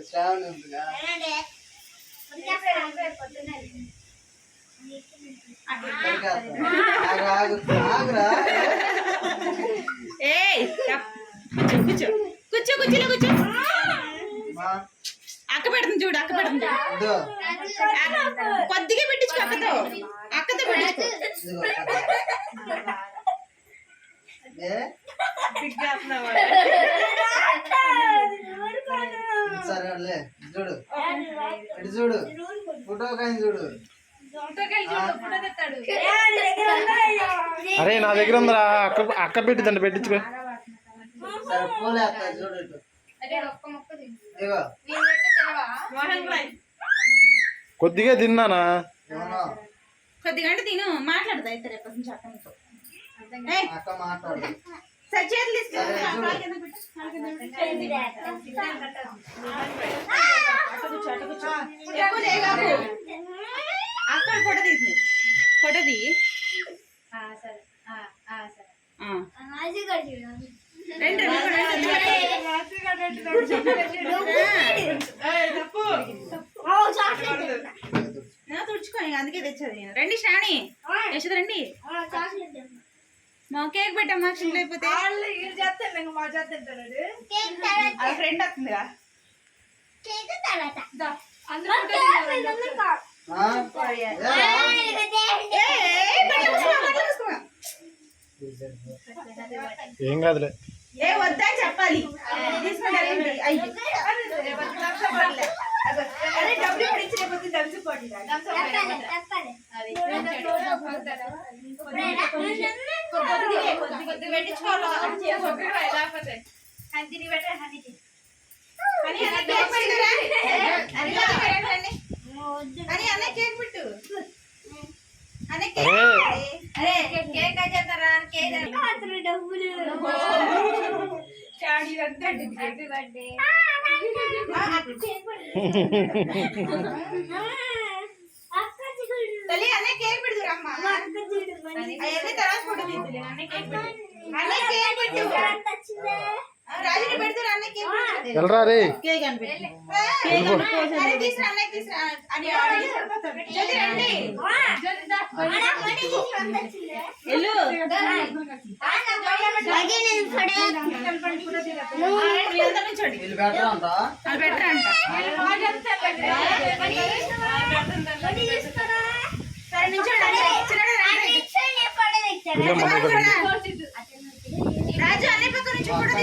శ్రావణి ఉందిగా కూర్చో కూర్చో కూర్చోలో కూర్చో అక్క పెడుతుంది చూడు అక్క పెడుతుంది కొద్దిగా పెట్టించుకో అక్కతో అక్కతో పెట్టించుకో సరే చూడు ఇటు చూడు ఫోటో కానీ చూడు అరే నా దగ్గర ఉందిరా అక్క అక్క పెట్టిందండి పెట్టించుకో సరే పోలే అక్క చూడు ఇటు కొద్దిగా తిన్నానా కొద్దిగా అంటే తిను మాట్లాడదా అయితే రేపు నుంచి అక్కతో అక్క మాట్లాడు సరే చేతులు తీసుకెళ్ళి అక్కడ ఫోటో తీసి ఫోటో తీ తుడుచుకో అందుకే తెచ్చది నేను రండి శ్రావణి యశోద రండి మా కేక్ పెట్టమ్మా క్షణం అయిపోతే ఫ్రెండ్ వస్తుందిగా ఏం కాదులే ఏ వద్దా చెప్పాలి డబ్బులు పడించలేకపోతే దర్చిపోటీ అన్న కేక్ పెట్టు తల్లి అన్న కేక్ పెడుతురు అమ్మ అవన్నీ తర్వాత ఫోటో తీద్దులే అన్న కేక్ పెట్టు అన్న కేక్ పెట్టు రాజుని పెడుతురు అన్న కేక్ వెళ్ళరా రే కేక్ అని పెట్టు అరే తీసురా అన్న తీసురా అని ఆడి సరిపోతారు జల్ది రండి ఎల్లు అగే నేను బెటర్ అంట సరే నించోండి రాజు అన్ని పక్క నుంచి ఫోటో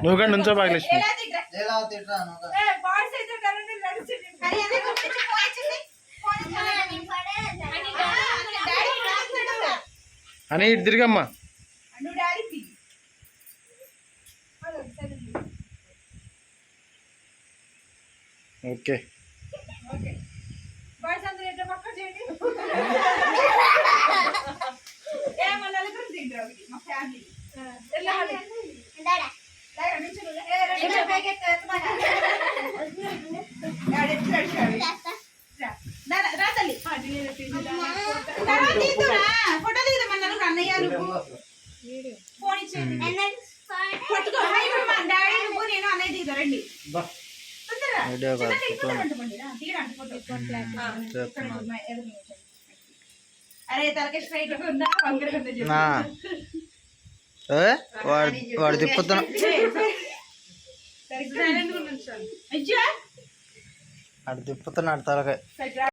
నువ్వు కానీ నుంచో భాగ్యలక్ష్మి అని ఇటు తిరిగమ్మా ఓకే ఫోటో దిగుదామన్నారు అన్నయ్య ఫోన్ ఇచ్చేది పట్టుకో డాడీ నువ్వు నేను అన్నయ్య దిగుతారండి అరే తలకి స్ట్రైట్ ఉందా వాడు తిప్పుతున్నా అయ్యా అటు తిప్పుతున్నాడు తలకాయ